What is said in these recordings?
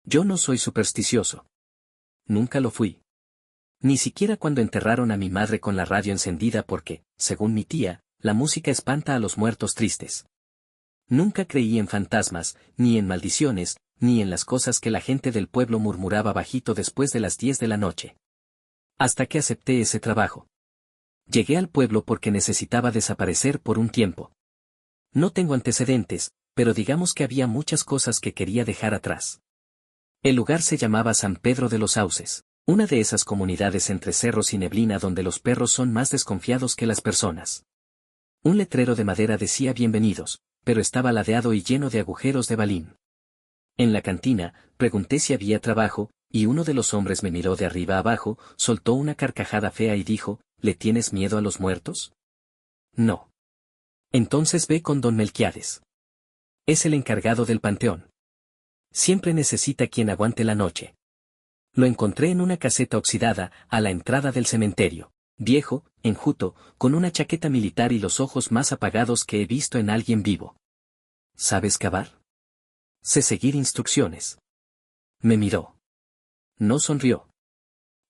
Yo no soy supersticioso. Nunca lo fui. Ni siquiera cuando enterraron a mi madre con la radio encendida porque, según mi tía, la música espanta a los muertos tristes. Nunca creí en fantasmas, ni en maldiciones, ni en las cosas que la gente del pueblo murmuraba bajito después de las 10 de la noche. Hasta que acepté ese trabajo. Llegué al pueblo porque necesitaba desaparecer por un tiempo. No tengo antecedentes, pero digamos que había muchas cosas que quería dejar atrás. El lugar se llamaba San Pedro de los Sauces, una de esas comunidades entre cerros y neblina donde los perros son más desconfiados que las personas. Un letrero de madera decía bienvenidos, pero estaba ladeado y lleno de agujeros de balín. En la cantina, pregunté si había trabajo, y uno de los hombres me miró de arriba abajo, soltó una carcajada fea y dijo, ¿le tienes miedo a los muertos? No. Entonces ve con don Melquiades. Es el encargado del panteón. Siempre necesita quien aguante la noche. Lo encontré en una caseta oxidada, a la entrada del cementerio, viejo, enjuto, con una chaqueta militar y los ojos más apagados que he visto en alguien vivo. ¿Sabes cavar? Sé seguir instrucciones. Me miró. No sonrió.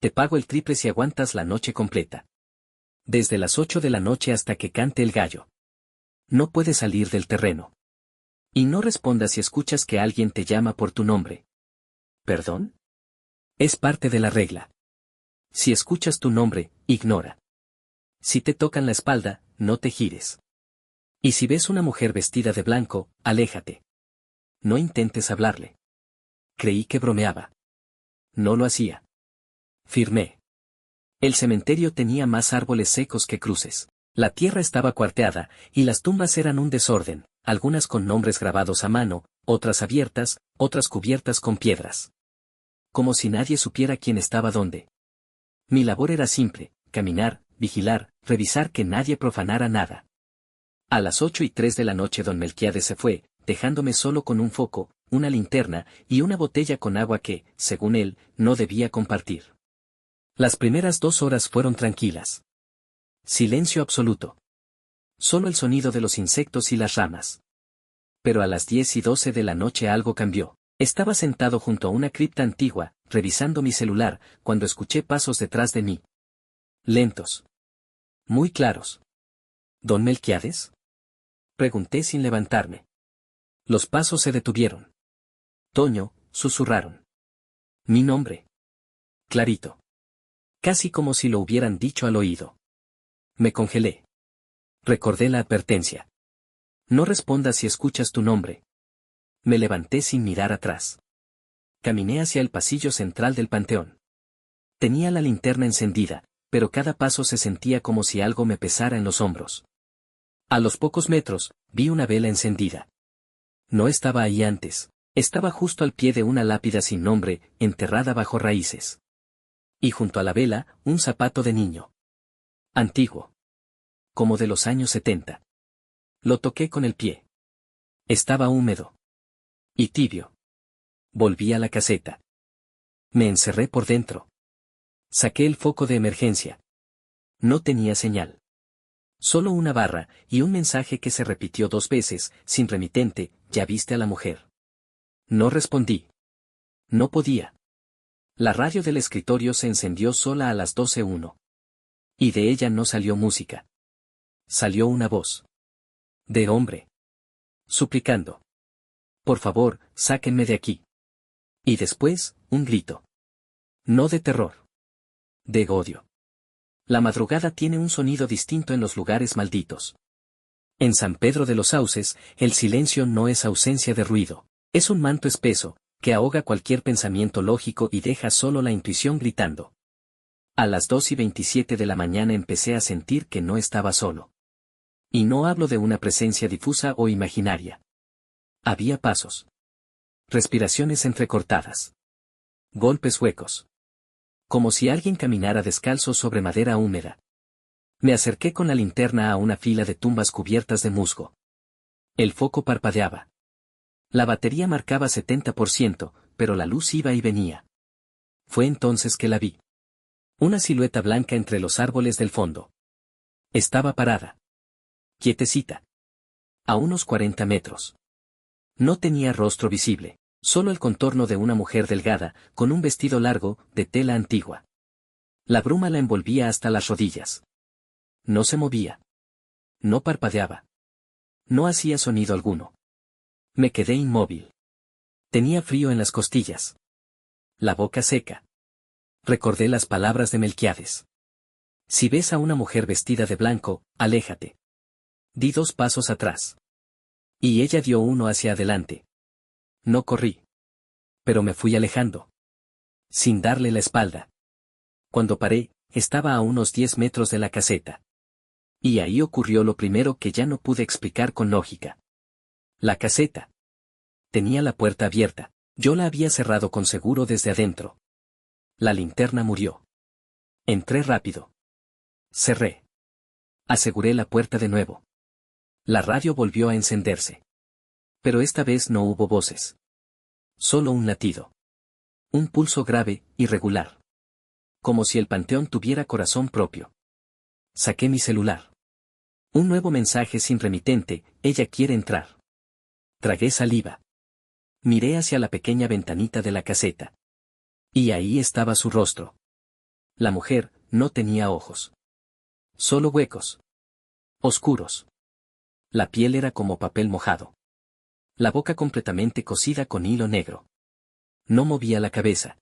Te pago el triple si aguantas la noche completa. Desde las 8 de la noche hasta que cante el gallo. No puedes salir del terreno. Y no respondas si escuchas que alguien te llama por tu nombre. ¿Perdón? Es parte de la regla. Si escuchas tu nombre, ignora. Si te tocan la espalda, no te gires. Y si ves una mujer vestida de blanco, aléjate. No intentes hablarle. Creí que bromeaba. No lo hacía. Firmé. El cementerio tenía más árboles secos que cruces. La tierra estaba cuarteada, y las tumbas eran un desorden, algunas con nombres grabados a mano, otras abiertas, otras cubiertas con piedras. Como si nadie supiera quién estaba dónde. Mi labor era simple, caminar, vigilar, revisar que nadie profanara nada. A las 8:03 de la noche don Melquiades se fue, dejándome solo con un foco, una linterna, y una botella con agua que, según él, no debía compartir. Las primeras 2 horas fueron tranquilas. Silencio absoluto. Solo el sonido de los insectos y las ramas. Pero a las 10:12 de la noche algo cambió. Estaba sentado junto a una cripta antigua, revisando mi celular, cuando escuché pasos detrás de mí. Lentos. Muy claros. ¿Don Melquiades? Pregunté sin levantarme. Los pasos se detuvieron. Toño, susurraron. Mi nombre. Clarito. Casi como si lo hubieran dicho al oído. Me congelé. Recordé la advertencia. No respondas si escuchas tu nombre. Me levanté sin mirar atrás. Caminé hacia el pasillo central del panteón. Tenía la linterna encendida, pero cada paso se sentía como si algo me pesara en los hombros. A los pocos metros, vi una vela encendida. No estaba ahí antes, estaba justo al pie de una lápida sin nombre, enterrada bajo raíces. Y junto a la vela, un zapato de niño. Antiguo. Como de los años 70. Lo toqué con el pie. Estaba húmedo. Y tibio. Volví a la caseta. Me encerré por dentro. Saqué el foco de emergencia. No tenía señal. Solo una barra, y un mensaje que se repitió 2 veces, sin remitente, ¿ya viste a la mujer? No respondí. No podía. La radio del escritorio se encendió sola a las 12:01. Y de ella no salió música. Salió una voz. De hombre. Suplicando. Por favor, sáquenme de aquí. Y después, un grito. No de terror. De odio. La madrugada tiene un sonido distinto en los lugares malditos. En San Pedro de los Sauces, el silencio no es ausencia de ruido. Es un manto espeso, que ahoga cualquier pensamiento lógico y deja solo la intuición gritando. A las 2:27 de la mañana empecé a sentir que no estaba solo. Y no hablo de una presencia difusa o imaginaria. Había pasos. Respiraciones entrecortadas. Golpes huecos. Como si alguien caminara descalzo sobre madera húmeda. Me acerqué con la linterna a una fila de tumbas cubiertas de musgo. El foco parpadeaba. La batería marcaba 70%, pero la luz iba y venía. Fue entonces que la vi. Una silueta blanca entre los árboles del fondo. Estaba parada. Quietecita. A unos 40 metros. No tenía rostro visible. Solo el contorno de una mujer delgada, con un vestido largo, de tela antigua. La bruma la envolvía hasta las rodillas. No se movía. No parpadeaba. No hacía sonido alguno. Me quedé inmóvil. Tenía frío en las costillas. La boca seca. Recordé las palabras de Melquiades. Si ves a una mujer vestida de blanco, aléjate. Di 2 pasos atrás. Y ella dio 1 hacia adelante. No corrí. Pero me fui alejando. Sin darle la espalda. Cuando paré, estaba a unos 10 metros de la caseta. Y ahí ocurrió lo primero que ya no pude explicar con lógica. La caseta tenía la puerta abierta. Yo la había cerrado con seguro desde adentro. La linterna murió. Entré rápido. Cerré. Aseguré la puerta de nuevo. La radio volvió a encenderse. Pero esta vez no hubo voces. Solo un latido. Un pulso grave, irregular. Como si el panteón tuviera corazón propio. Saqué mi celular. Un nuevo mensaje sin remitente, ella quiere entrar. Tragué saliva. Miré hacia la pequeña ventanita de la caseta. Y ahí estaba su rostro. La mujer no tenía ojos. Solo huecos. Oscuros. La piel era como papel mojado. La boca completamente cosida con hilo negro. No movía la cabeza.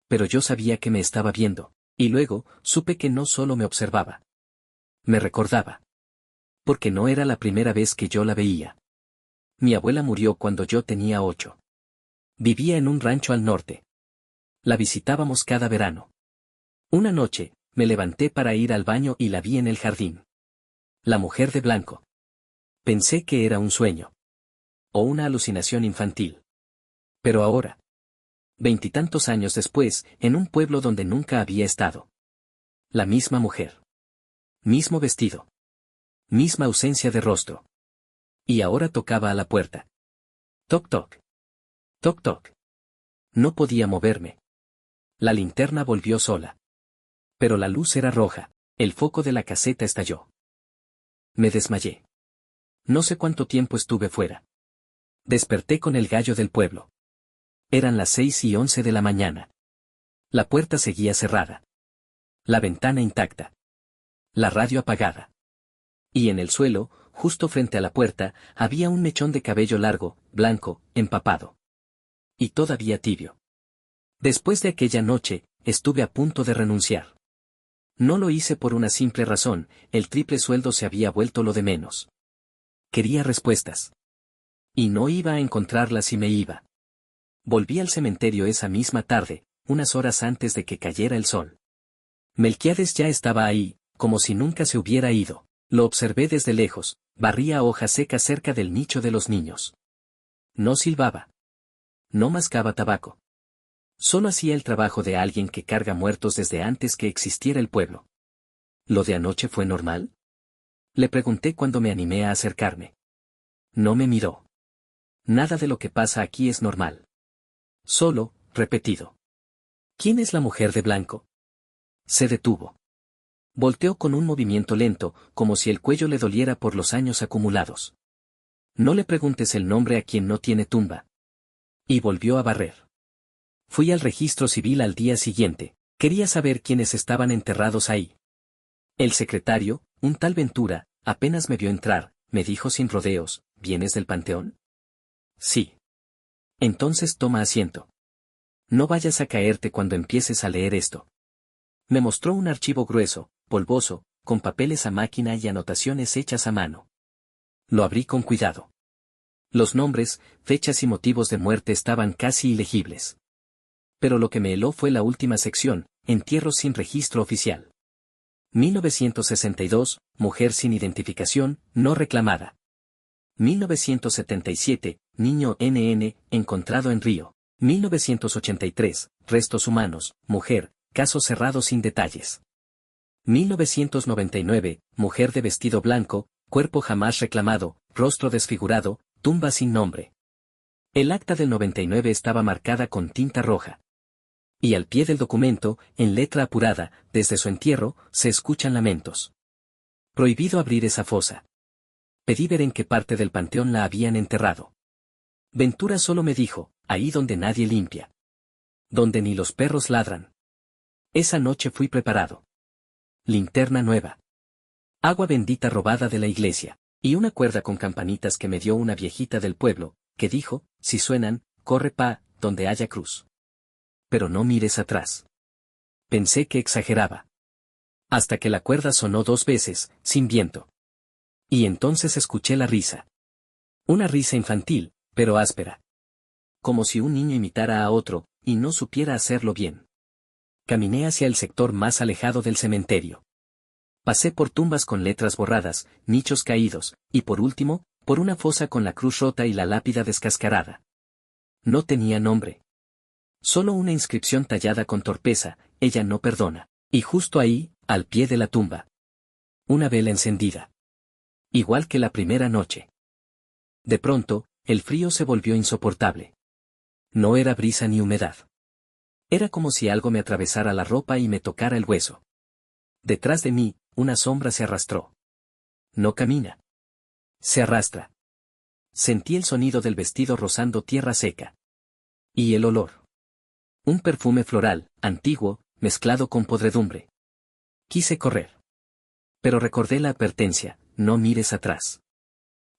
Pero yo sabía que me estaba viendo, y luego supe que no solo me observaba. Me recordaba. Porque no era la primera vez que yo la veía. Mi abuela murió cuando yo tenía 8. Vivía en un rancho al norte. La visitábamos cada verano. Una noche, me levanté para ir al baño y la vi en el jardín. La mujer de blanco. Pensé que era un sueño. O una alucinación infantil. Pero ahora. 20 y tantos años después, en un pueblo donde nunca había estado. La misma mujer. Mismo vestido. Misma ausencia de rostro. Y ahora tocaba a la puerta. Toc toc. Toc toc. No podía moverme. La linterna volvió sola. Pero la luz era roja, el foco de la caseta estalló. Me desmayé. No sé cuánto tiempo estuve fuera. Desperté con el gallo del pueblo. Eran las 6:11 de la mañana. La puerta seguía cerrada. La ventana intacta. La radio apagada. Y en el suelo, justo frente a la puerta, había un mechón de cabello largo, blanco, empapado. Y todavía tibio. Después de aquella noche, estuve a punto de renunciar. No lo hice por una simple razón, el triple sueldo se había vuelto lo de menos. Quería respuestas. Y no iba a encontrarlas si me iba. Volví al cementerio esa misma tarde, unas horas antes de que cayera el sol. Melquiades ya estaba ahí, como si nunca se hubiera ido. Lo observé desde lejos, barría hojas secas cerca del nicho de los niños. No silbaba. No mascaba tabaco. Solo hacía el trabajo de alguien que carga muertos desde antes que existiera el pueblo. ¿Lo de anoche fue normal? Le pregunté cuando me animé a acercarme. No me miró. Nada de lo que pasa aquí es normal. Solo, repetido. ¿Quién es la mujer de blanco? Se detuvo. Volteó con un movimiento lento, como si el cuello le doliera por los años acumulados. No le preguntes el nombre a quien no tiene tumba. Y volvió a barrer. Fui al registro civil al día siguiente. Quería saber quiénes estaban enterrados ahí. El secretario, un tal Ventura, apenas me vio entrar, me dijo sin rodeos, ¿vienes del panteón? Sí. Entonces toma asiento. No vayas a caerte cuando empieces a leer esto. Me mostró un archivo grueso, polvoso, con papeles a máquina y anotaciones hechas a mano. Lo abrí con cuidado. Los nombres, fechas y motivos de muerte estaban casi ilegibles. Pero lo que me heló fue la última sección, entierros sin registro oficial. 1962, mujer sin identificación, no reclamada. 1977, niño NN, encontrado en río. 1983, restos humanos, mujer, caso cerrado sin detalles. 1999, mujer de vestido blanco, cuerpo jamás reclamado, rostro desfigurado, tumba sin nombre. El acta del 99 estaba marcada con tinta roja. Y al pie del documento, en letra apurada, desde su entierro, se escuchan lamentos. Prohibido abrir esa fosa. Pedí ver en qué parte del panteón la habían enterrado. Ventura solo me dijo, ahí donde nadie limpia. Donde ni los perros ladran. Esa noche fui preparado. Linterna nueva. Agua bendita robada de la iglesia. Y una cuerda con campanitas que me dio una viejita del pueblo, que dijo, si suenan, corre pa, donde haya cruz. Pero no mires atrás. Pensé que exageraba. Hasta que la cuerda sonó 2 veces, sin viento. Y entonces escuché la risa. Una risa infantil, pero áspera. Como si un niño imitara a otro, y no supiera hacerlo bien. Caminé hacia el sector más alejado del cementerio. Pasé por tumbas con letras borradas, nichos caídos, y por último, por una fosa con la cruz rota y la lápida descascarada. No tenía nombre. Solo una inscripción tallada con torpeza, ella no perdona. Y justo ahí, al pie de la tumba. Una vela encendida. Igual que la primera noche. De pronto, el frío se volvió insoportable. No era brisa ni humedad. Era como si algo me atravesara la ropa y me tocara el hueso. Detrás de mí, una sombra se arrastró. No camina. Se arrastra. Sentí el sonido del vestido rozando tierra seca. Y el olor. Un perfume floral, antiguo, mezclado con podredumbre. Quise correr. Pero recordé la advertencia, no mires atrás.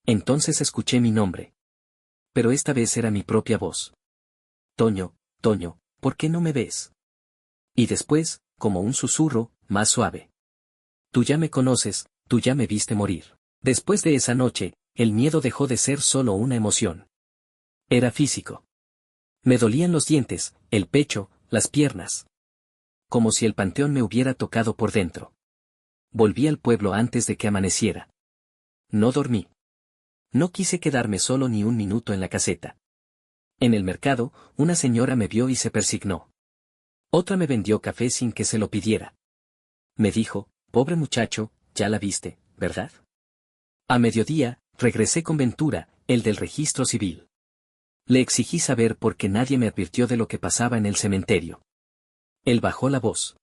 Entonces escuché mi nombre. Pero esta vez era mi propia voz. Toño, Toño, ¿por qué no me ves? Y después, como un susurro, más suave. Tú ya me conoces, tú ya me viste morir. Después de esa noche, el miedo dejó de ser solo una emoción. Era físico. Me dolían los dientes, el pecho, las piernas. Como si el panteón me hubiera tocado por dentro. Volví al pueblo antes de que amaneciera. No dormí. No quise quedarme solo ni un minuto en la caseta. En el mercado, una señora me vio y se persignó. Otra me vendió café sin que se lo pidiera. Me dijo, pobre muchacho, ya la viste, ¿verdad? A mediodía, regresé con Ventura, el del registro civil. Le exigí saber por qué nadie me advirtió de lo que pasaba en el cementerio. Él bajó la voz.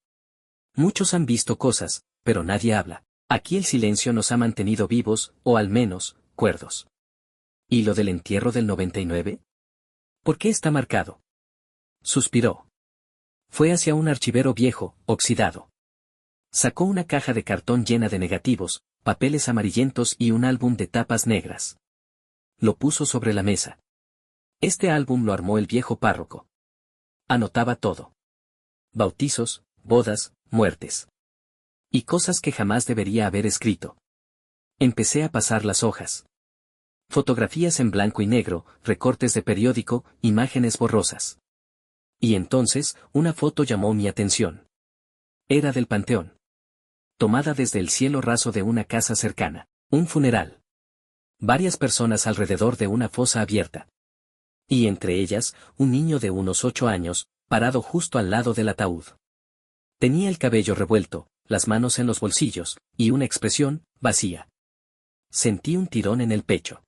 Muchos han visto cosas, pero nadie habla. Aquí el silencio nos ha mantenido vivos, o al menos, cuerdos. ¿Y lo del entierro del 99? ¿Por qué está marcado? Suspiró. Fue hacia un archivero viejo, oxidado. Sacó una caja de cartón llena de negativos, papeles amarillentos y un álbum de tapas negras. Lo puso sobre la mesa. Este álbum lo armó el viejo párroco. Anotaba todo. Bautizos, bodas, muertes. Y cosas que jamás debería haber escrito. Empecé a pasar las hojas. Fotografías en blanco y negro, recortes de periódico, imágenes borrosas. Y entonces, una foto llamó mi atención. Era del panteón. Tomada desde el cielo raso de una casa cercana. Un funeral. Varias personas alrededor de una fosa abierta. Y entre ellas, un niño de unos 8 años, parado justo al lado del ataúd. Tenía el cabello revuelto, las manos en los bolsillos, y una expresión, vacía. Sentí un tirón en el pecho.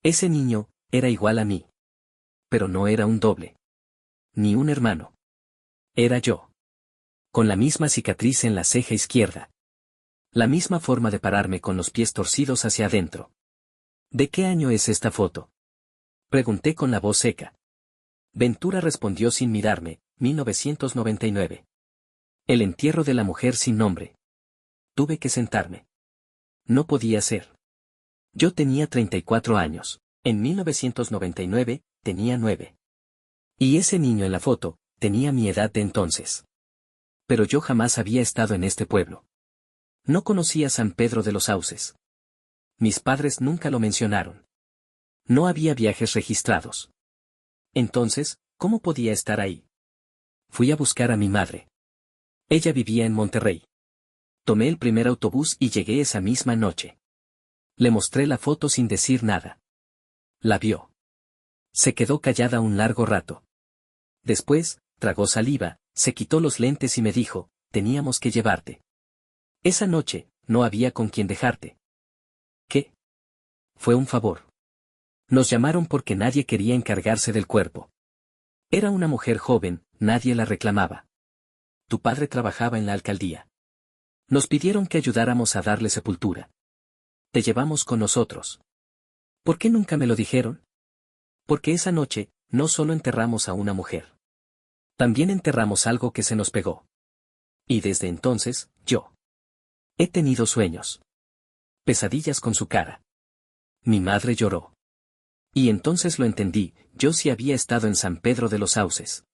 Ese niño, era igual a mí. Pero no era un doble. Ni un hermano. Era yo. Con la misma cicatriz en la ceja izquierda. La misma forma de pararme con los pies torcidos hacia adentro. ¿De qué año es esta foto? Pregunté con la voz seca. Ventura respondió sin mirarme, 1999. El entierro de la mujer sin nombre. Tuve que sentarme. No podía ser. Yo tenía 34 años. En 1999, tenía 9. Y ese niño en la foto, tenía mi edad de entonces. Pero yo jamás había estado en este pueblo. No conocía San Pedro de los Sauces. Mis padres nunca lo mencionaron. No había viajes registrados. Entonces, ¿cómo podía estar ahí? Fui a buscar a mi madre. Ella vivía en Monterrey. Tomé el primer autobús y llegué esa misma noche. Le mostré la foto sin decir nada. La vio. Se quedó callada un largo rato. Después, tragó saliva, se quitó los lentes y me dijo, teníamos que llevarte. Esa noche, no había con quien dejarte. ¿Qué? Fue un favor. Nos llamaron porque nadie quería encargarse del cuerpo. Era una mujer joven, nadie la reclamaba. Tu padre trabajaba en la alcaldía. Nos pidieron que ayudáramos a darle sepultura. Te llevamos con nosotros. ¿Por qué nunca me lo dijeron? Porque esa noche, no solo enterramos a una mujer. También enterramos algo que se nos pegó. Y desde entonces, yo he tenido sueños. Pesadillas con su cara. Mi madre lloró. Y entonces lo entendí, yo sí había estado en San Pedro de los Sauces.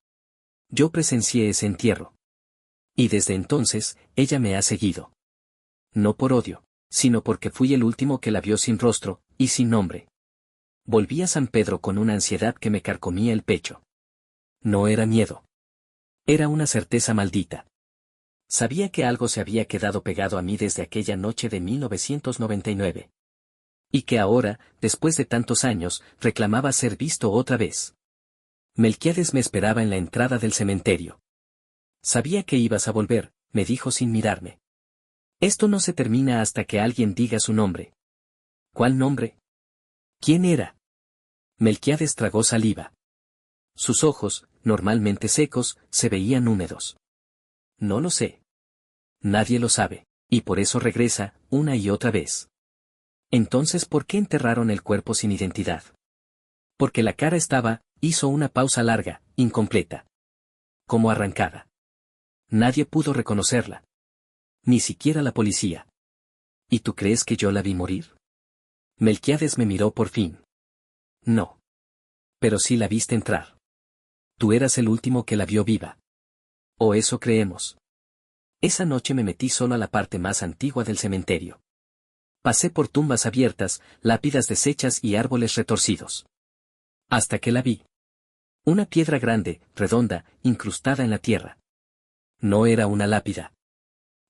Yo presencié ese entierro. Y desde entonces, ella me ha seguido. No por odio, sino porque fui el último que la vio sin rostro, y sin nombre. Volví a San Pedro con una ansiedad que me carcomía el pecho. No era miedo. Era una certeza maldita. Sabía que algo se había quedado pegado a mí desde aquella noche de 1999. Y que ahora, después de tantos años, reclamaba ser visto otra vez. Melquiades me esperaba en la entrada del cementerio. Sabía que ibas a volver, me dijo sin mirarme. Esto no se termina hasta que alguien diga su nombre. ¿Cuál nombre? ¿Quién era? Melquiades tragó saliva. Sus ojos, normalmente secos, se veían húmedos. No lo sé. Nadie lo sabe, y por eso regresa, una y otra vez. Entonces, ¿por qué enterraron el cuerpo sin identidad? Porque la cara estaba, hizo una pausa larga, incompleta. Como arrancada. Nadie pudo reconocerla. Ni siquiera la policía. ¿Y tú crees que yo la vi morir? Melquiades me miró por fin. No. Pero sí la viste entrar. Tú eras el último que la vio viva. O eso creemos. Esa noche me metí solo a la parte más antigua del cementerio. Pasé por tumbas abiertas, lápidas deshechas y árboles retorcidos. Hasta que la vi. Una piedra grande, redonda, incrustada en la tierra. No era una lápida.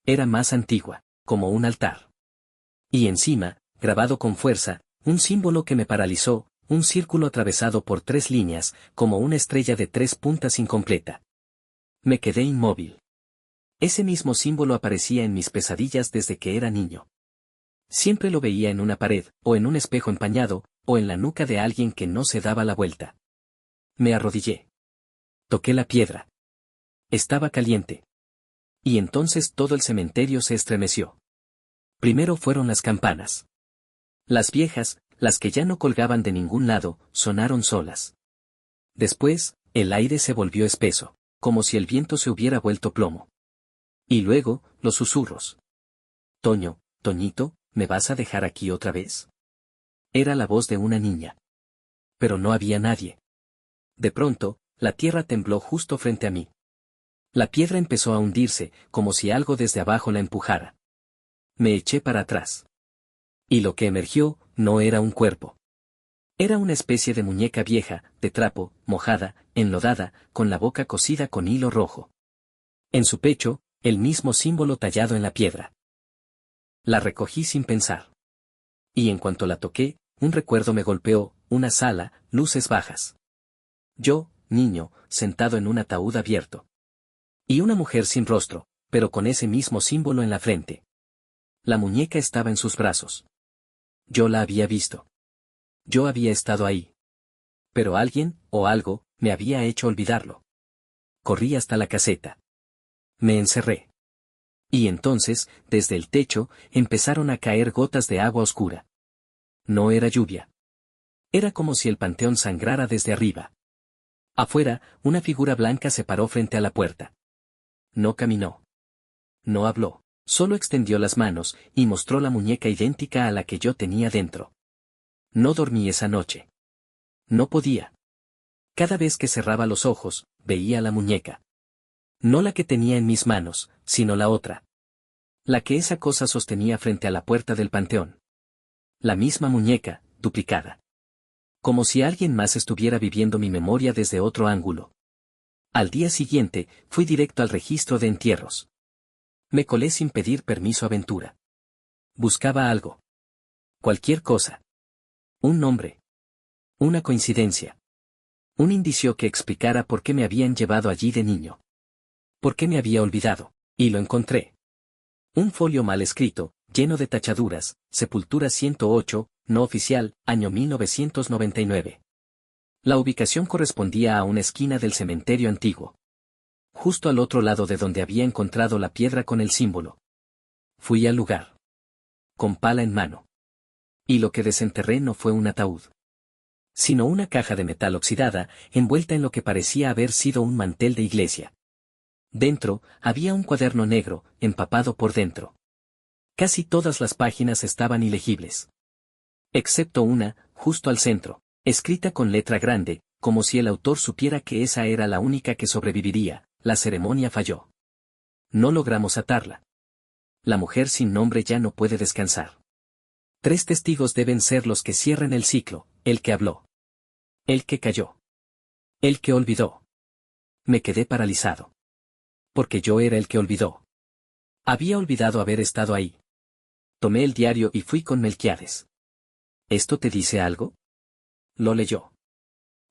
Era más antigua, como un altar. Y encima, grabado con fuerza, un símbolo que me paralizó, un círculo atravesado por 3 líneas, como una estrella de 3 puntas incompleta. Me quedé inmóvil. Ese mismo símbolo aparecía en mis pesadillas desde que era niño. Siempre lo veía en una pared, o en un espejo empañado, o en la nuca de alguien que no se daba la vuelta. Me arrodillé. Toqué la piedra. Estaba caliente. Y entonces todo el cementerio se estremeció. Primero fueron las campanas. Las viejas, las que ya no colgaban de ningún lado, sonaron solas. Después, el aire se volvió espeso, como si el viento se hubiera vuelto plomo. Y luego, los susurros. Toño, Toñito, ¿me vas a dejar aquí otra vez? Era la voz de una niña. Pero no había nadie. De pronto, la tierra tembló justo frente a mí. La piedra empezó a hundirse, como si algo desde abajo la empujara. Me eché para atrás. Y lo que emergió, no era un cuerpo. Era una especie de muñeca vieja, de trapo, mojada, enlodada, con la boca cosida con hilo rojo. En su pecho, el mismo símbolo tallado en la piedra. La recogí sin pensar. Y en cuanto la toqué, un recuerdo me golpeó, una sala, luces bajas. Yo, niño, sentado en un ataúd abierto. Y una mujer sin rostro, pero con ese mismo símbolo en la frente. La muñeca estaba en sus brazos. Yo la había visto. Yo había estado ahí. Pero alguien, o algo, me había hecho olvidarlo. Corrí hasta la caseta. Me encerré. Y entonces, desde el techo, empezaron a caer gotas de agua oscura. No era lluvia. Era como si el panteón sangrara desde arriba. Afuera, una figura blanca se paró frente a la puerta. No caminó. No habló, solo extendió las manos y mostró la muñeca idéntica a la que yo tenía dentro. No dormí esa noche. No podía. Cada vez que cerraba los ojos, veía la muñeca. No la que tenía en mis manos, sino la otra. La que esa cosa sostenía frente a la puerta del panteón. La misma muñeca, duplicada. Como si alguien más estuviera viviendo mi memoria desde otro ángulo. Al día siguiente, fui directo al registro de entierros. Me colé sin pedir permiso a Ventura. Buscaba algo. Cualquier cosa. Un nombre. Una coincidencia. Un indicio que explicara por qué me habían llevado allí de niño. Por qué me había olvidado, y lo encontré. Un folio mal escrito, lleno de tachaduras, Sepultura 108, no oficial, año 1999. La ubicación correspondía a una esquina del cementerio antiguo. Justo al otro lado de donde había encontrado la piedra con el símbolo. Fui al lugar. Con pala en mano. Y lo que desenterré no fue un ataúd. sino una caja de metal oxidada, envuelta en lo que parecía haber sido un mantel de iglesia. Dentro, había un cuaderno negro, empapado por dentro. Casi todas las páginas estaban ilegibles. Excepto una, justo al centro, escrita con letra grande, como si el autor supiera que esa era la única que sobreviviría. La ceremonia falló. No logramos atarla. La mujer sin nombre ya no puede descansar. 3 testigos deben ser los que cierren el ciclo: el que habló, el que calló, el que olvidó. Me quedé paralizado. Porque yo era el que olvidó. Había olvidado haber estado ahí. Tomé el diario y fui con Melquiades. ¿Esto te dice algo? Lo leyó.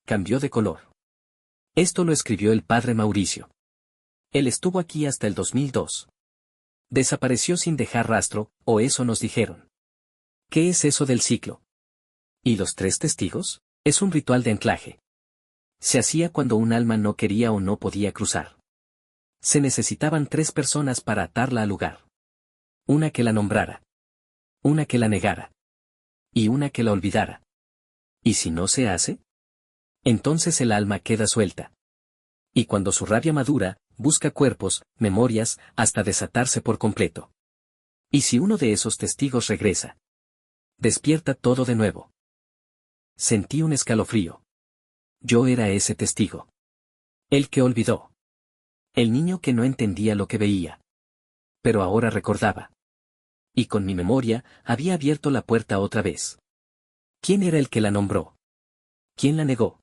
Cambió de color. Esto lo escribió el padre Mauricio. Él estuvo aquí hasta el 2002. Desapareció sin dejar rastro, o eso nos dijeron. ¿Qué es eso del ciclo? ¿Y los 3 testigos? Es un ritual de anclaje. Se hacía cuando un alma no quería o no podía cruzar. Se necesitaban 3 personas para atarla al lugar. Una que la nombrara. Una que la negara. Y una que la olvidara. ¿Y si no se hace? Entonces el alma queda suelta. Y cuando su rabia madura, busca cuerpos, memorias, hasta desatarse por completo. ¿Y si uno de esos testigos regresa? Despierta todo de nuevo. Sentí un escalofrío. Yo era ese testigo. El que olvidó. El niño que no entendía lo que veía. Pero ahora recordaba. Y con mi memoria, había abierto la puerta otra vez. ¿Quién era el que la nombró? ¿Quién la negó?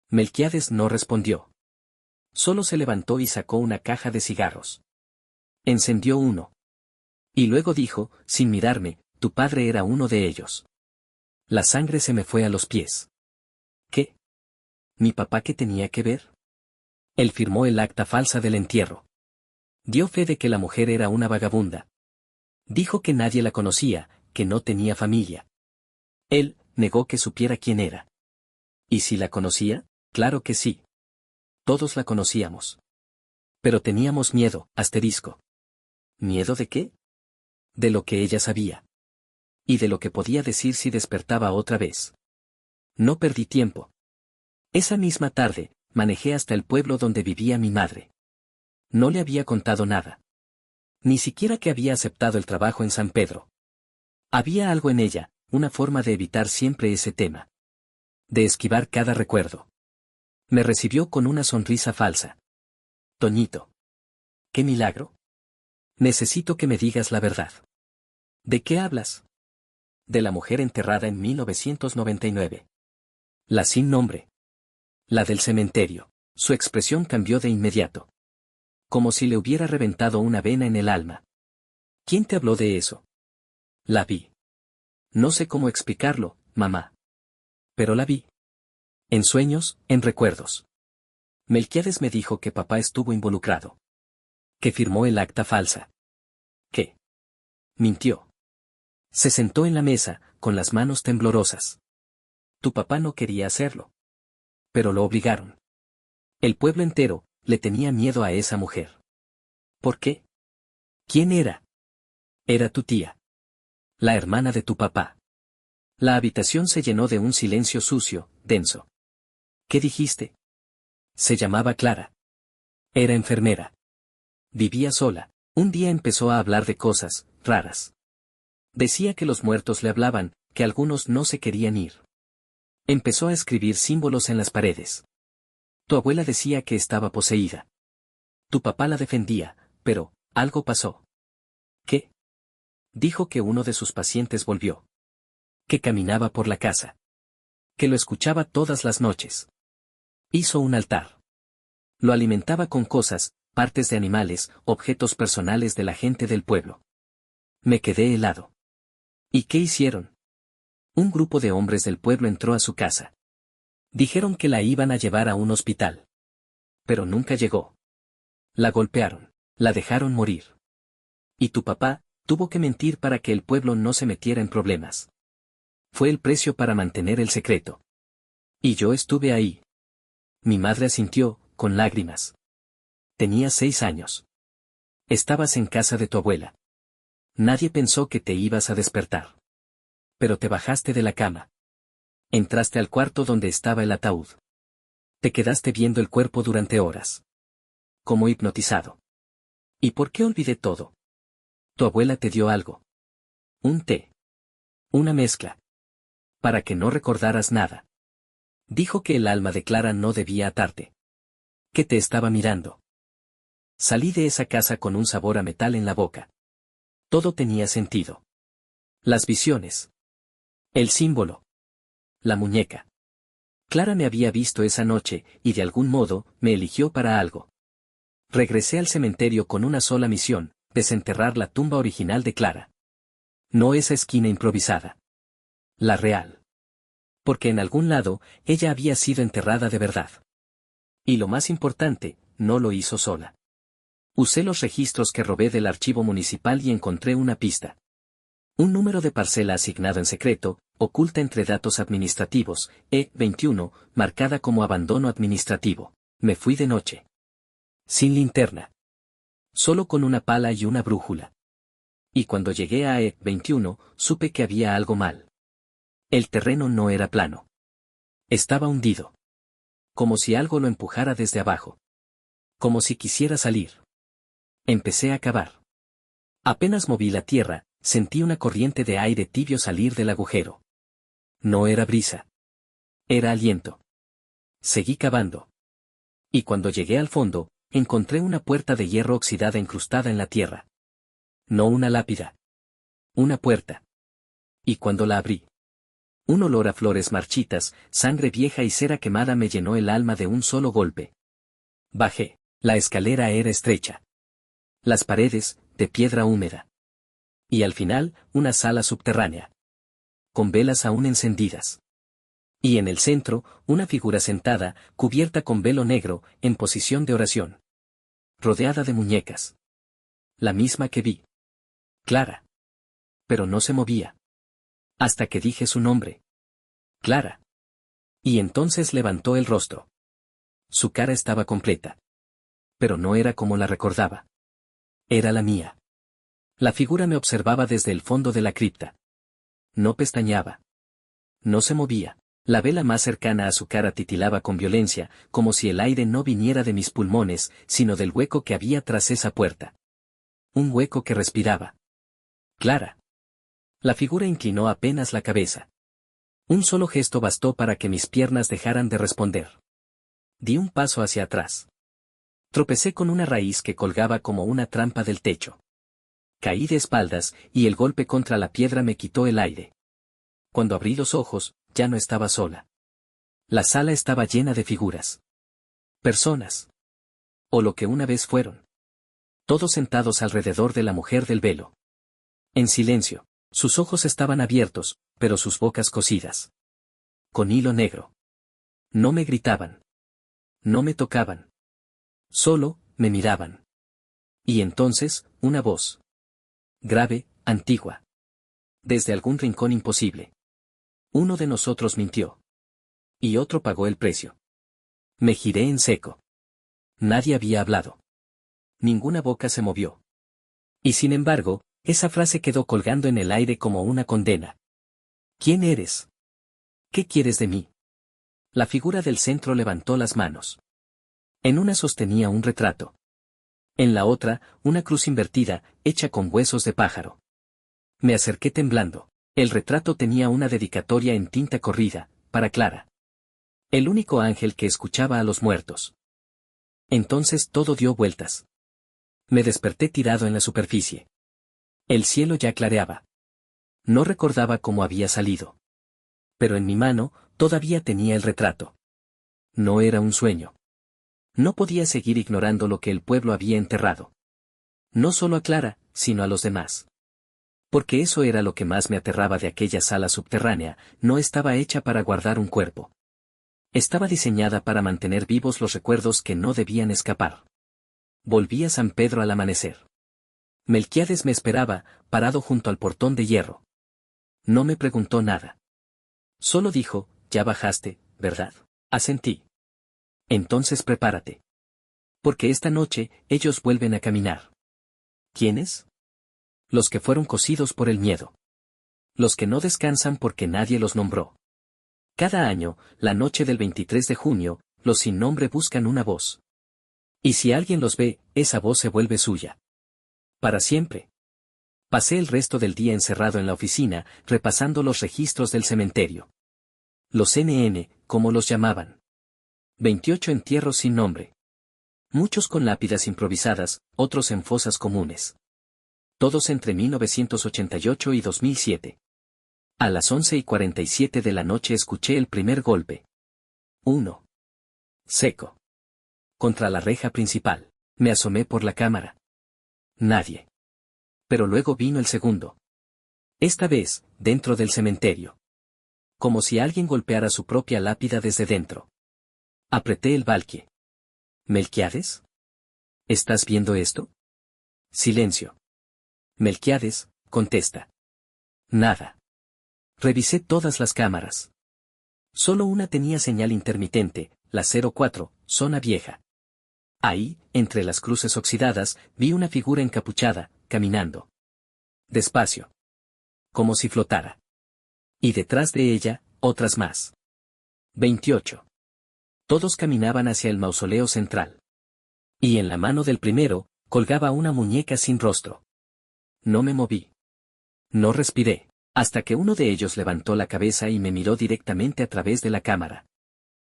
Melquiades no respondió. Solo se levantó y sacó una caja de cigarros. Encendió uno. Y luego dijo, sin mirarme: tu padre era uno de ellos. La sangre se me fue a los pies. ¿Qué? ¿Mi papá qué tenía que ver? Él firmó el acta falsa del entierro. Dio fe de que la mujer era una vagabunda. Dijo que nadie la conocía, que no tenía familia. Él negó que supiera quién era. ¿Y si la conocía? Claro que sí. Todos la conocíamos. Pero teníamos miedo, asterisco. ¿Miedo de qué? De lo que ella sabía. Y de lo que podía decir si despertaba otra vez. No perdí tiempo. Esa misma tarde, manejé hasta el pueblo donde vivía mi madre. No le había contado nada. Ni siquiera que había aceptado el trabajo en San Pedro. Había algo en ella, una forma de evitar siempre ese tema. De esquivar cada recuerdo. Me recibió con una sonrisa falsa. Toñito. ¡Qué milagro! Necesito que me digas la verdad. ¿De qué hablas? De la mujer enterrada en 1999. La sin nombre. La del cementerio. Su expresión cambió de inmediato. Como si le hubiera reventado una vena en el alma. ¿Quién te habló de eso? La vi. No sé cómo explicarlo, mamá. Pero la vi. En sueños, en recuerdos. Melquiades me dijo que papá estuvo involucrado. Que firmó el acta falsa. Que mintió. Se sentó en la mesa, con las manos temblorosas. Tu papá no quería hacerlo. Pero lo obligaron. El pueblo entero le tenía miedo a esa mujer. ¿Por qué? ¿Quién era? Era tu tía. La hermana de tu papá. La habitación se llenó de un silencio sucio, denso. ¿Qué dijiste? Se llamaba Clara. Era enfermera. Vivía sola. Un día empezó a hablar de cosas raras. Decía que los muertos le hablaban, que algunos no se querían ir. Empezó a escribir símbolos en las paredes. Tu abuela decía que estaba poseída. Tu papá la defendía, pero algo pasó. ¿Qué? Dijo que uno de sus pacientes volvió. Que caminaba por la casa. Que lo escuchaba todas las noches. Hizo un altar. Lo alimentaba con cosas, partes de animales, objetos personales de la gente del pueblo. Me quedé helado. ¿Y qué hicieron? Un grupo de hombres del pueblo entró a su casa. Dijeron que la iban a llevar a un hospital. Pero nunca llegó. La golpearon. La dejaron morir. Y tu papá tuvo que mentir para que el pueblo no se metiera en problemas. Fue el precio para mantener el secreto. Y yo estuve ahí. Mi madre asintió, con lágrimas. Tenía 6 años. Estabas en casa de tu abuela. Nadie pensó que te ibas a despertar. Pero te bajaste de la cama. Entraste al cuarto donde estaba el ataúd. Te quedaste viendo el cuerpo durante horas. Como hipnotizado. ¿Y por qué olvidé todo? Tu abuela te dio algo. Un té. Una mezcla. Para que no recordaras nada. Dijo que el alma de Clara no debía atarte. Que te estaba mirando. Salí de esa casa con un sabor a metal en la boca. Todo tenía sentido. Las visiones. El símbolo. La muñeca. Clara me había visto esa noche, y de algún modo, me eligió para algo. Regresé al cementerio con una sola misión, desenterrar la tumba original de Clara. No esa esquina improvisada. La real. Porque en algún lado, ella había sido enterrada de verdad. Y lo más importante, no lo hizo sola. Usé los registros que robé del archivo municipal y encontré una pista. Un número de parcela asignado en secreto, oculta entre datos administrativos, E21, marcada como abandono administrativo. Me fui de noche. Sin linterna. Solo con una pala y una brújula. Y cuando llegué a E21, supe que había algo mal. El terreno no era plano. Estaba hundido. Como si algo lo empujara desde abajo. Como si quisiera salir. Empecé a cavar. Apenas moví la tierra, sentí una corriente de aire tibio salir del agujero. No era brisa. Era aliento. Seguí cavando. Y cuando llegué al fondo, encontré una puerta de hierro oxidada incrustada en la tierra. No una lápida. Una puerta. Y cuando la abrí, un olor a flores marchitas, sangre vieja y cera quemada me llenó el alma de un solo golpe. Bajé. La escalera era estrecha. Las paredes, de piedra húmeda. Y al final, una sala subterránea. Con velas aún encendidas. Y en el centro, una figura sentada, cubierta con velo negro, en posición de oración. Rodeada de muñecas. La misma que vi. Clara. Pero no se movía. Hasta que dije su nombre. Clara. Y entonces levantó el rostro. Su cara estaba completa. Pero no era como la recordaba. Era la mía. La figura me observaba desde el fondo de la cripta. No pestañeaba. No se movía. La vela más cercana a su cara titilaba con violencia, como si el aire no viniera de mis pulmones, sino del hueco que había tras esa puerta. Un hueco que respiraba. Clara. La figura inclinó apenas la cabeza. Un solo gesto bastó para que mis piernas dejaran de responder. Di un paso hacia atrás. Tropecé con una raíz que colgaba como una trampa del techo. Caí de espaldas, y el golpe contra la piedra me quitó el aire. Cuando abrí los ojos, ya no estaba sola. La sala estaba llena de figuras. Personas. O lo que una vez fueron. Todos sentados alrededor de la mujer del velo. En silencio. Sus ojos estaban abiertos, pero sus bocas cosidas. Con hilo negro. No me gritaban. No me tocaban. Solo, me miraban. Y entonces, una voz. Grave, antigua. Desde algún rincón imposible. Uno de nosotros mintió. Y otro pagó el precio. Me giré en seco. Nadie había hablado. Ninguna boca se movió. Y sin embargo, esa frase quedó colgando en el aire como una condena. ¿Quién eres? ¿Qué quieres de mí? La figura del centro levantó las manos. En una sostenía un retrato. En la otra, una cruz invertida, hecha con huesos de pájaro. Me acerqué temblando. El retrato tenía una dedicatoria en tinta corrida, para Clara. El único ángel que escuchaba a los muertos. Entonces todo dio vueltas. Me desperté tirado en la superficie. El cielo ya clareaba. No recordaba cómo había salido. Pero en mi mano, todavía tenía el retrato. No era un sueño. No podía seguir ignorando lo que el pueblo había enterrado. No solo a Clara, sino a los demás. Porque eso era lo que más me aterraba de aquella sala subterránea, no estaba hecha para guardar un cuerpo. Estaba diseñada para mantener vivos los recuerdos que no debían escapar. Volví a San Pedro al amanecer. Melquiades me esperaba, parado junto al portón de hierro. No me preguntó nada. Solo dijo, ya bajaste, ¿verdad? Asentí. Entonces prepárate. Porque esta noche, ellos vuelven a caminar. ¿Quiénes? Los que fueron cosidos por el miedo. Los que no descansan porque nadie los nombró. Cada año, la noche del 23 de junio, los sin nombre buscan una voz. Y si alguien los ve, esa voz se vuelve suya. Para siempre. Pasé el resto del día encerrado en la oficina, repasando los registros del cementerio. Los NN, como los llamaban. 28 entierros sin nombre. Muchos con lápidas improvisadas, otros en fosas comunes. Todos entre 1988 y 2007. A las 11:47 de la noche escuché el primer golpe. 1. Seco. Contra la reja principal. Me asomé por la cámara. Nadie. Pero luego vino el segundo. Esta vez, dentro del cementerio. Como si alguien golpeara su propia lápida desde dentro. Apreté el valque. ¿Melquiades? ¿Estás viendo esto? Silencio. Melquiades, contesta. Nada. Revisé todas las cámaras. Solo una tenía señal intermitente, la 04, zona vieja. Ahí, entre las cruces oxidadas, vi una figura encapuchada, caminando. Despacio. Como si flotara. Y detrás de ella, otras más. 28. Todos caminaban hacia el mausoleo central. Y en la mano del primero, colgaba una muñeca sin rostro. No me moví. No respiré, hasta que uno de ellos levantó la cabeza y me miró directamente a través de la cámara.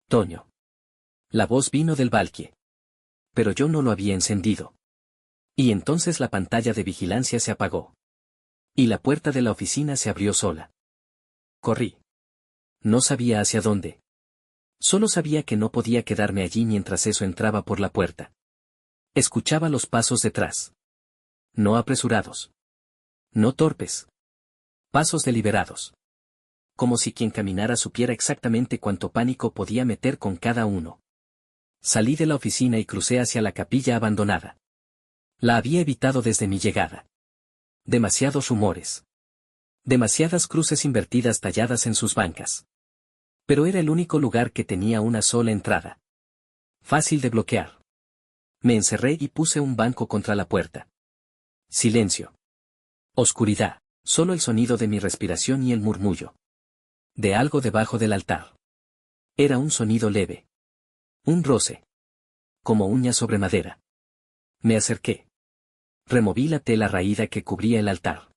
Toño. La voz vino del valque. Pero yo no lo había encendido. Y entonces la pantalla de vigilancia se apagó. Y la puerta de la oficina se abrió sola. Corrí. No sabía hacia dónde. Solo sabía que no podía quedarme allí mientras eso entraba por la puerta. Escuchaba los pasos detrás. No apresurados. No torpes. Pasos deliberados. Como si quien caminara supiera exactamente cuánto pánico podía meter con cada uno. Salí de la oficina y crucé hacia la capilla abandonada. La había evitado desde mi llegada. Demasiados rumores. Demasiadas cruces invertidas talladas en sus bancas. Pero era el único lugar que tenía una sola entrada. Fácil de bloquear. Me encerré y puse un banco contra la puerta. Silencio. Oscuridad, solo el sonido de mi respiración y el murmullo. De algo debajo del altar. Era un sonido leve. Un roce. Como uña sobre madera. Me acerqué. Removí la tela raída que cubría el altar.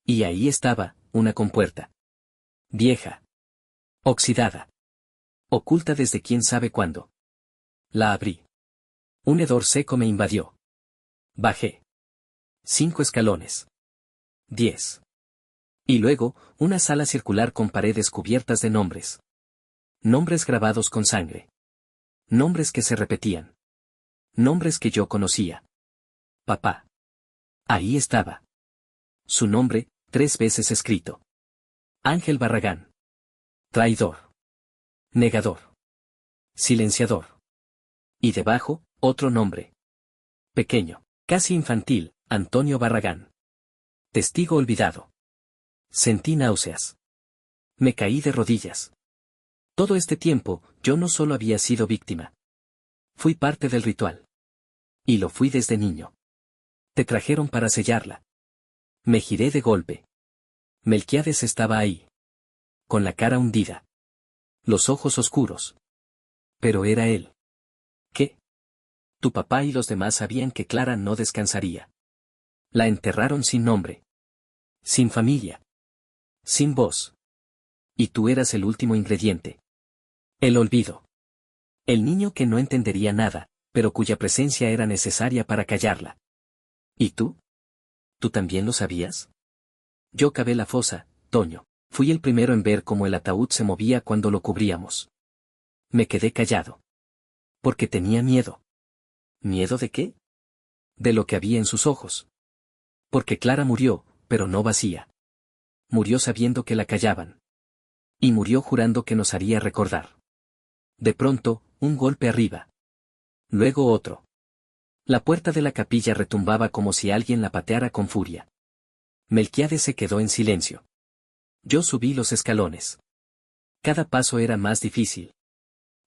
Y ahí estaba, una compuerta. Vieja. Oxidada. Oculta desde quién sabe cuándo. La abrí. Un hedor seco me invadió. Bajé. 5 escalones. 10. Y luego, una sala circular con paredes cubiertas de nombres. Nombres grabados con sangre. Nombres que se repetían. Nombres que yo conocía. Papá. Ahí estaba. Su nombre, 3 veces escrito. Ángel Barragán. Traidor. Negador. Silenciador. Y debajo, otro nombre. Pequeño, casi infantil, Antonio Barragán. Testigo olvidado. Sentí náuseas. Me caí de rodillas. Todo este tiempo, yo no solo había sido víctima. Fui parte del ritual. Y lo fui desde niño. Te trajeron para sellarla. Me giré de golpe. Melquiades estaba ahí. Con la cara hundida. Los ojos oscuros. Pero era él. ¿Qué? Tu papá y los demás sabían que Clara no descansaría. La enterraron sin nombre. Sin familia. Sin voz. Y tú eras el último ingrediente. El olvido. El niño que no entendería nada, pero cuya presencia era necesaria para callarla. ¿Y tú? ¿Tú también lo sabías? Yo cavé la fosa, Toño. Fui el primero en ver cómo el ataúd se movía cuando lo cubríamos. Me quedé callado. Porque tenía miedo. ¿Miedo de qué? De lo que había en sus ojos. Porque Clara murió, pero no vacía. Murió sabiendo que la callaban. Y murió jurando que nos haría recordar. De pronto, un golpe arriba. Luego otro. La puerta de la capilla retumbaba como si alguien la pateara con furia. Melquiades se quedó en silencio. Yo subí los escalones. Cada paso era más difícil.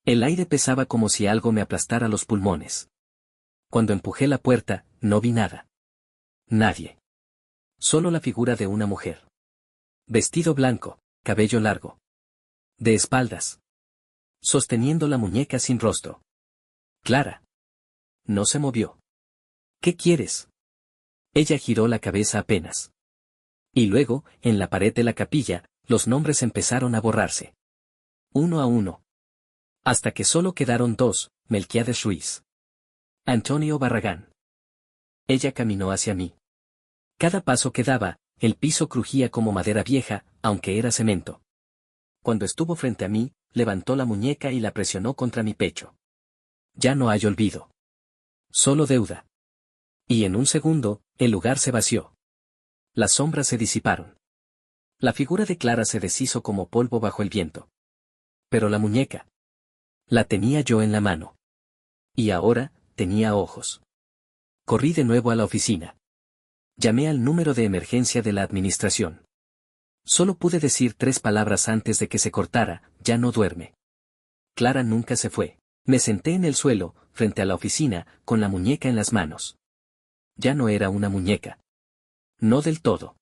El aire pesaba como si algo me aplastara los pulmones. Cuando empujé la puerta, no vi nada. Nadie. Solo la figura de una mujer. Vestido blanco, cabello largo. De espaldas. Sosteniendo la muñeca sin rostro. Clara. No se movió. ¿Qué quieres? Ella giró la cabeza apenas. Y luego, en la pared de la capilla, los nombres empezaron a borrarse. Uno a uno. Hasta que solo quedaron dos, Melquiades Ruiz. Antonio Barragán. Ella caminó hacia mí. Cada paso que daba, el piso crujía como madera vieja, aunque era cemento. Cuando estuvo frente a mí, levantó la muñeca y la presionó contra mi pecho. Ya no hay olvido. Solo deuda. Y en un segundo, el lugar se vació. Las sombras se disiparon. La figura de Clara se deshizo como polvo bajo el viento. Pero la muñeca. La tenía yo en la mano. Y ahora, tenía ojos. Corrí de nuevo a la oficina. Llamé al número de emergencia de la administración. Solo pude decir 3 palabras antes de que se cortara: ya no duerme. Clara nunca se fue. Me senté en el suelo, frente a la oficina, con la muñeca en las manos. Ya no era una muñeca. No del todo.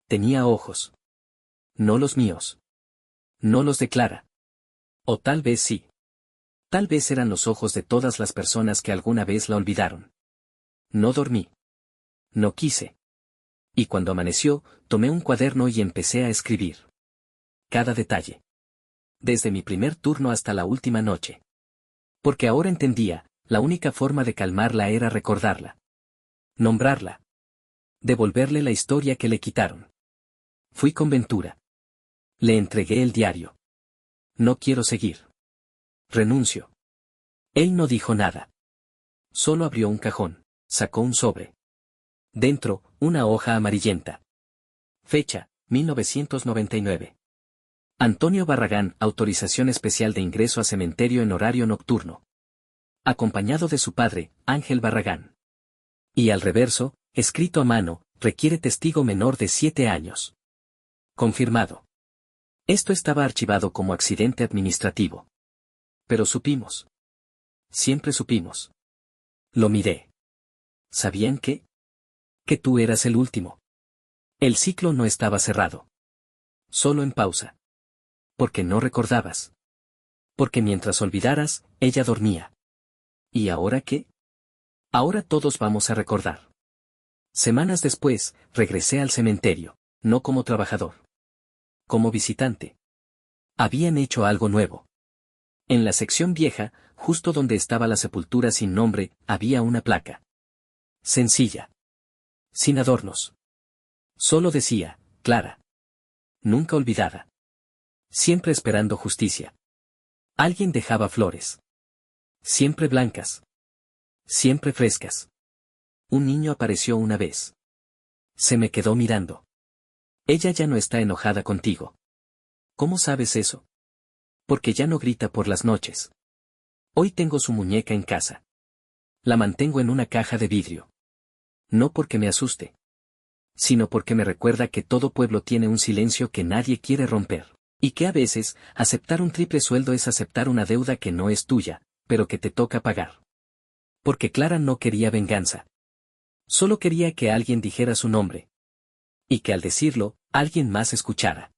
Tenía ojos. No los míos. No los de Clara. O tal vez sí. Tal vez eran los ojos de todas las personas que alguna vez la olvidaron. No dormí. No quise. Y cuando amaneció, tomé un cuaderno y empecé a escribir. Cada detalle. Desde mi primer turno hasta la última noche. Porque ahora entendía, la única forma de calmarla era recordarla. Nombrarla. Devolverle la historia que le quitaron. Fui con Ventura. Le entregué el diario. No quiero seguir. Renuncio. Él no dijo nada. Solo abrió un cajón, sacó un sobre. Dentro, una hoja amarillenta. Fecha, 1999. Antonio Barragán, autorización especial de ingreso a cementerio en horario nocturno. Acompañado de su padre, Ángel Barragán. Y al reverso, escrito a mano, requiere testigo menor de 7 años. Confirmado. Esto estaba archivado como accidente administrativo. Pero supimos. Siempre supimos. Lo miré. ¿Sabían qué? Que tú eras el último. El ciclo no estaba cerrado. Solo en pausa. Porque no recordabas. Porque mientras olvidaras, ella dormía. ¿Y ahora qué? Ahora todos vamos a recordar. Semanas después, regresé al cementerio, no como trabajador. Como visitante. Habían hecho algo nuevo. En la sección vieja, justo donde estaba la sepultura sin nombre, había una placa. Sencilla. Sin adornos. Solo decía, Clara. Nunca olvidada. Siempre esperando justicia. Alguien dejaba flores. Siempre blancas. Siempre frescas. Un niño apareció una vez. Se me quedó mirando. Ella ya no está enojada contigo. ¿Cómo sabes eso? Porque ya no grita por las noches. Hoy tengo su muñeca en casa. La mantengo en una caja de vidrio. No porque me asuste. Sino porque me recuerda que todo pueblo tiene un silencio que nadie quiere romper. Y que a veces, aceptar un triple sueldo es aceptar una deuda que no es tuya, pero que te toca pagar. Porque Clara no quería venganza. Solo quería que alguien dijera su nombre. Y que al decirlo, alguien más escuchara.